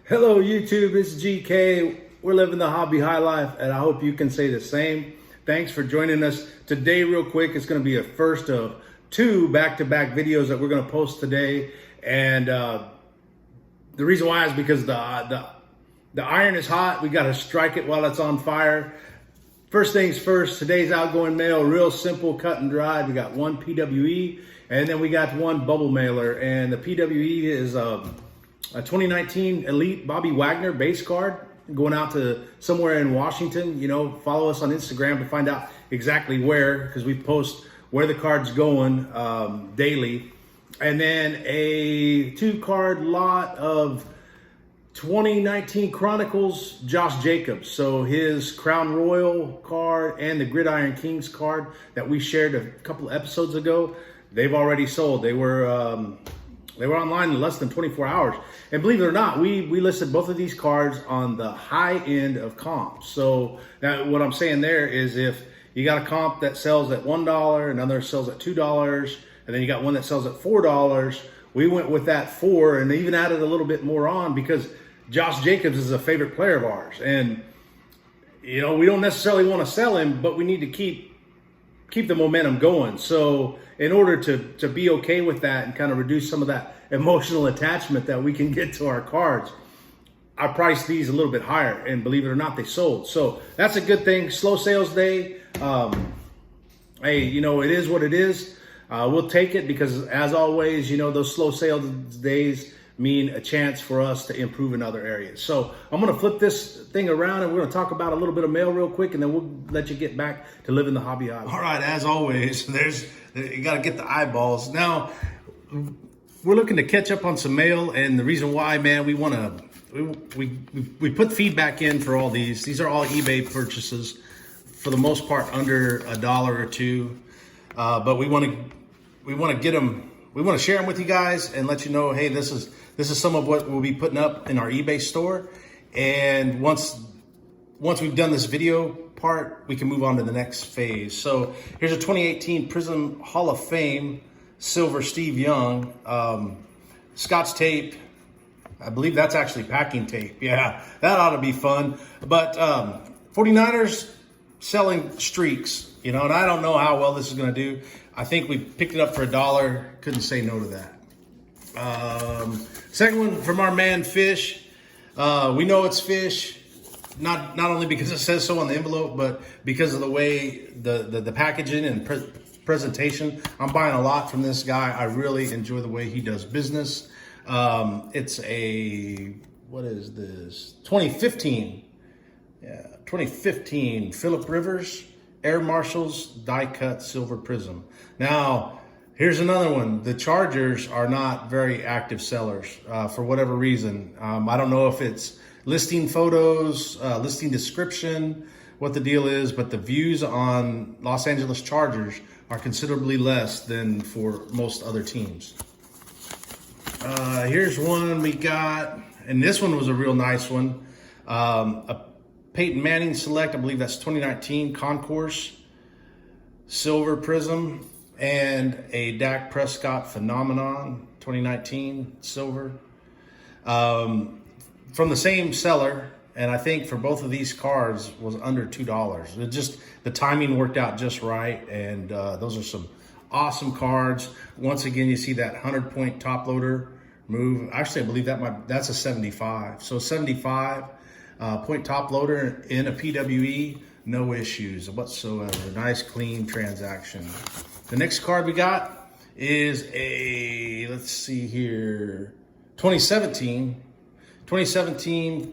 Hello YouTube, it's GK. We're living the hobby high life and I hope you can say the same. Thanks for joining us today. Real quick, it's going to be a first of two back-to-back videos that we're going to post today. And the reason why is because the iron is hot. We got to strike it while it's on fire. First things first, today's outgoing mail, real simple, cut and dry. We got one PWE and then we got one bubble mailer. And the PWE is a 2019 Elite Bobby Wagner base card going out to somewhere in Washington. You know, follow us on Instagram to find out exactly where, because we post where the card's going daily. And then a 2-card lot of 2019 Chronicles Josh Jacobs. So his Crown Royal card and the Gridiron Kings card that we shared a couple episodes ago, they've already sold. They were online in less than 24 hours. And believe it or not, we listed both of these cards on the high end of comps. So now what I'm saying there is if you got a comp that sells at $1, another sells at $2, and then you got one that sells at $4, we went with that 4 and even added a little bit more on because Josh Jacobs is a favorite player of ours. And, you know, we don't necessarily want to sell him, but we need to keep the momentum going. So in order to be okay with that and kind of reduce some of that emotional attachment that we can get to our cards, I priced these a little bit higher, and believe it or not, they sold. So that's a good thing. Slow sales day. Hey, you know, it is what it is. We'll take it because, as always, you know, those slow sales days mean a chance for us to improve in other areas. So I'm going to flip this thing around and we're going to talk about a little bit of mail real quick, and then we'll let you get back to living the hobby high. All right, as always, you got to get the eyeballs. Now, we're looking to catch up on some mail, and the reason why, man, we put feedback in for all these. These are all eBay purchases, for the most part under $1 or $2. But we want to get them. We want to share them with you guys and let you know, hey, this is some of what we'll be putting up in our eBay store. And once we've done this video part, we can move on to the next phase. So here's a 2018 Prism Hall of Fame silver Steve Young, Scotch tape. I believe that's actually packing tape. Yeah, that ought to be fun. But 49ers selling streaks, you know, and I don't know how well this is going to do. I think we picked it up for $1. Couldn't say no to that. Second one from our man Fish. We know it's Fish, not only because it says so on the envelope, but because of the way the packaging and presentation. I'm buying a lot from this guy. I really enjoy the way he does business. It's a, what is this? 2015. Yeah, 2015 Phillip Rivers Air Marshals die cut silver prism. Now, here's another one. The Chargers are not very active sellers for whatever reason. I don't know if it's listing photos, listing description, what the deal is, but the views on Los Angeles Chargers are considerably less than for most other teams. Here's one we got, and this one was a real nice one. A Peyton Manning Select, I believe that's 2019 Concourse silver prism, and a Dak Prescott Phenomenon 2019 silver from the same seller. And I think for both of these cards was under $2. It just, the timing worked out just right. And those are some awesome cards. Once again, you see that 100-point top loader move. Actually, I believe that's a 75. So 75 point top loader in a PWE, no issues whatsoever. Nice, clean transaction. The next card we got is a, let's see here, 2017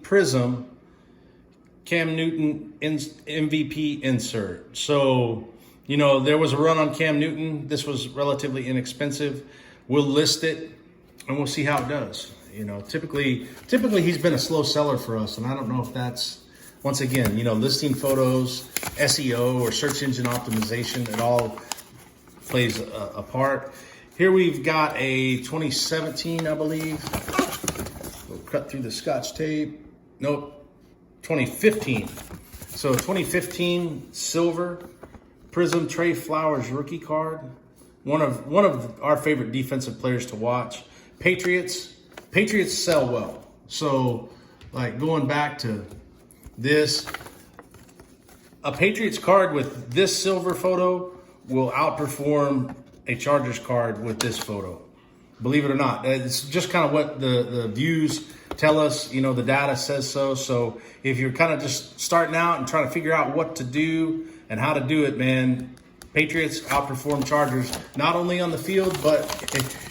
Prism Cam Newton MVP insert. So, you know, there was a run on Cam Newton. This was relatively inexpensive. We'll list it and we'll see how it does. You know, typically he's been a slow seller for us, and I don't know if that's, once again, you know, listing photos, SEO, or search engine optimization, it all plays a part. Here we've got a 2017, I believe. We'll cut through the Scotch tape. Nope, 2015. So 2015 silver Prism Trey Flowers rookie card. One of our favorite defensive players to watch. Patriots sell well. So like going back to this, a Patriots card with this silver photo will outperform a Chargers card with this photo. Believe it or not, it's just kind of what the views tell us. You know, the data says so. So if you're kind of just starting out and trying to figure out what to do and how to do it, man, Patriots outperform Chargers, not only on the field, but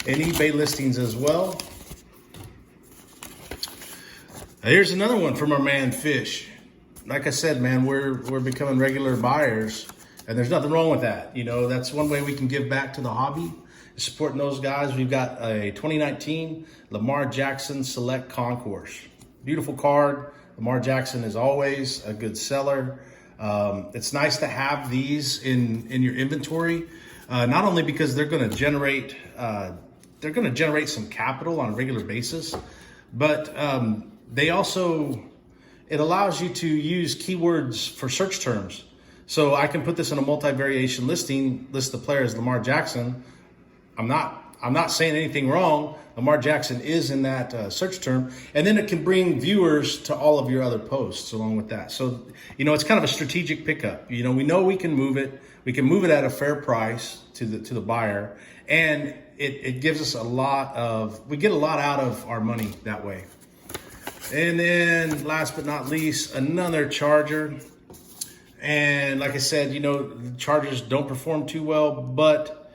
in eBay listings as well. Here's another one from our man Fish. Like I said, man, we're becoming regular buyers, and there's nothing wrong with that. You know, that's one way we can give back to the hobby, is supporting those guys. We've got a 2019 Lamar Jackson Select Concourse. Beautiful card. Lamar Jackson is always a good seller. It's nice to have these in your inventory, not only because they're going to generate some capital on a regular basis, but they also, it allows you to use keywords for search terms. So I can put this in a multi-variation listing, list the player as Lamar Jackson. I'm not saying anything wrong. Lamar Jackson is in that search term, and then it can bring viewers to all of your other posts along with that. So, you know, it's kind of a strategic pickup. You know we can move it. We can move it at a fair price to the buyer, and it gives us we get a lot out of our money that way. And then last but not least, another Charger. And like I said, you know, the Chargers don't perform too well, but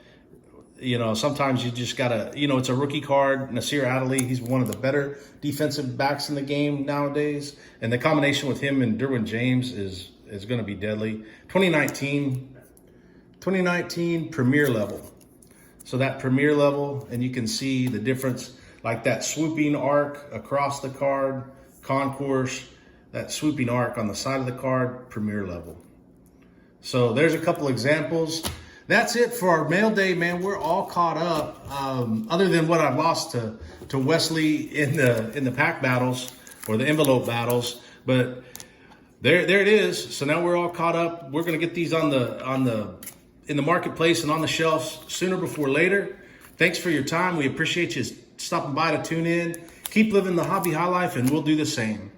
you know, sometimes you just gotta, you know, it's a rookie card. Nasir Adderley, he's one of the better defensive backs in the game nowadays. And the combination with him and Derwin James is going to be deadly. 2019 Premier level. So that Premier level, and you can see the difference, like that swooping arc across the card, concourse, that swooping arc on the side of the card, Premier level. So there's a couple examples. That's it for our mail day, man. We're all caught up, other than what I've lost to Wesley in the pack battles or the envelope battles. But there it is. So now we're all caught up. We're gonna get these in the marketplace and on the shelves sooner before later. Thanks for your time. We appreciate you stopping by to tune in. Keep living the hobby high life, and we'll do the same.